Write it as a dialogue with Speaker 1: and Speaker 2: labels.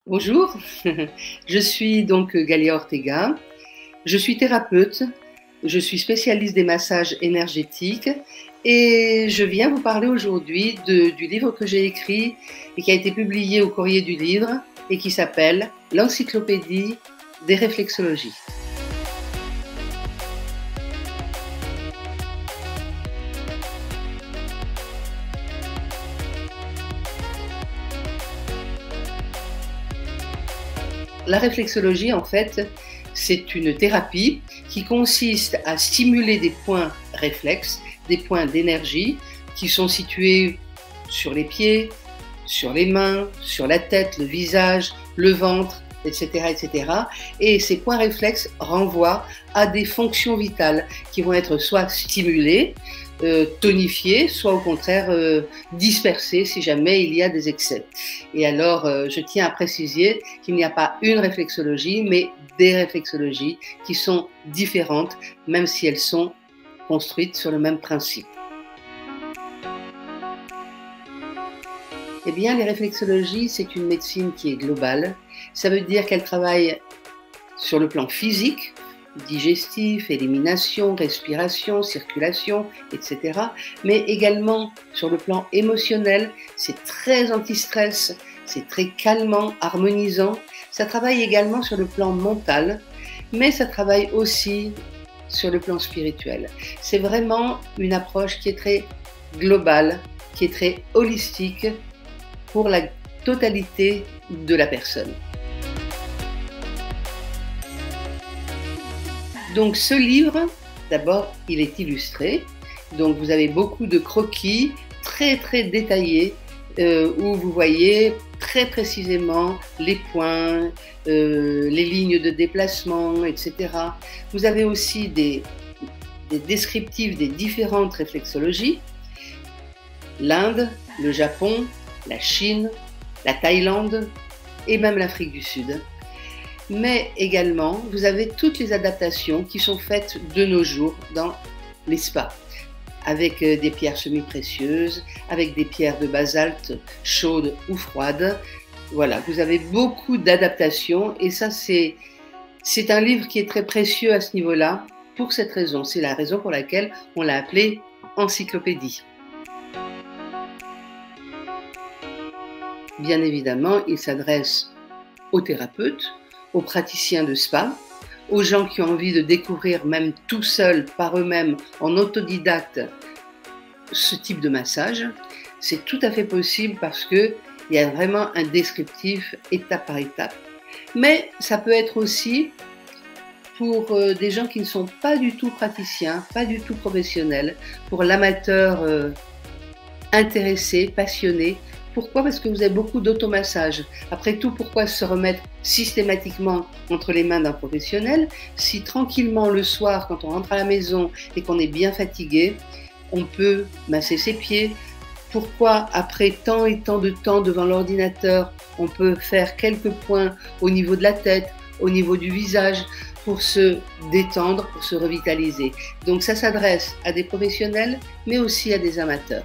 Speaker 1: Bonjour, je suis donc Galia Ortega, je suis thérapeute, je suis spécialiste des massages énergétiques et je viens vous parler aujourd'hui du livre que j'ai écrit et qui a été publié au Courrier du Livre et qui s'appelle L'Encyclopédie des réflexologies. La réflexologie, en fait, c'est une thérapie qui consiste à stimuler des points réflexes, des points d'énergie qui sont situés sur les pieds, sur les mains, sur la tête, le visage, le ventre, etc., etc. Et ces points réflexes renvoient à des fonctions vitales qui vont être soit stimulées, tonifiées, soit au contraire dispersées si jamais il y a des excès. Et alors, je tiens à préciser qu'il n'y a pas une réflexologie, mais des réflexologies qui sont différentes, même si elles sont construites sur le même principe. Eh bien, les réflexologies, c'est une médecine qui est globale. Ça veut dire qu'elle travaille sur le plan physique, digestif, élimination, respiration, circulation, etc. Mais également sur le plan émotionnel, c'est très anti-stress, c'est très calmant, harmonisant. Ça travaille également sur le plan mental, mais ça travaille aussi sur le plan spirituel. C'est vraiment une approche qui est très globale, qui est très holistique pour la totalité de la personne. Donc ce livre, d'abord, il est illustré. Donc vous avez beaucoup de croquis très très détaillés où vous voyez très précisément les points, les lignes de déplacement, etc. Vous avez aussi des descriptifs des différentes réflexologies. L'Inde, le Japon, la Chine, la Thaïlande et même l'Afrique du Sud. Mais également, vous avez toutes les adaptations qui sont faites de nos jours dans les spas, avec des pierres semi-précieuses, avec des pierres de basalte chaudes ou froides. Voilà, vous avez beaucoup d'adaptations et ça, c'est un livre qui est très précieux à ce niveau-là pour cette raison. C'est la raison pour laquelle on l'a appelé encyclopédie. Bien évidemment, il s'adresse aux thérapeutes, aux praticiens de spa, aux gens qui ont envie de découvrir même tout seuls, par eux-mêmes, en autodidacte, ce type de massage. C'est tout à fait possible parce qu'il y a vraiment un descriptif étape par étape. Mais ça peut être aussi pour des gens qui ne sont pas du tout praticiens, pas du tout professionnels, pour l'amateur intéressé, passionné. Pourquoi? Parce que vous avez beaucoup d'automassage. Après tout, pourquoi se remettre systématiquement entre les mains d'un professionnel si tranquillement le soir, quand on rentre à la maison et qu'on est bien fatigué, on peut masser ses pieds? Pourquoi après tant et tant de temps devant l'ordinateur, on peut faire quelques points au niveau de la tête, au niveau du visage, pour se détendre, pour se revitaliser? Donc ça s'adresse à des professionnels, mais aussi à des amateurs.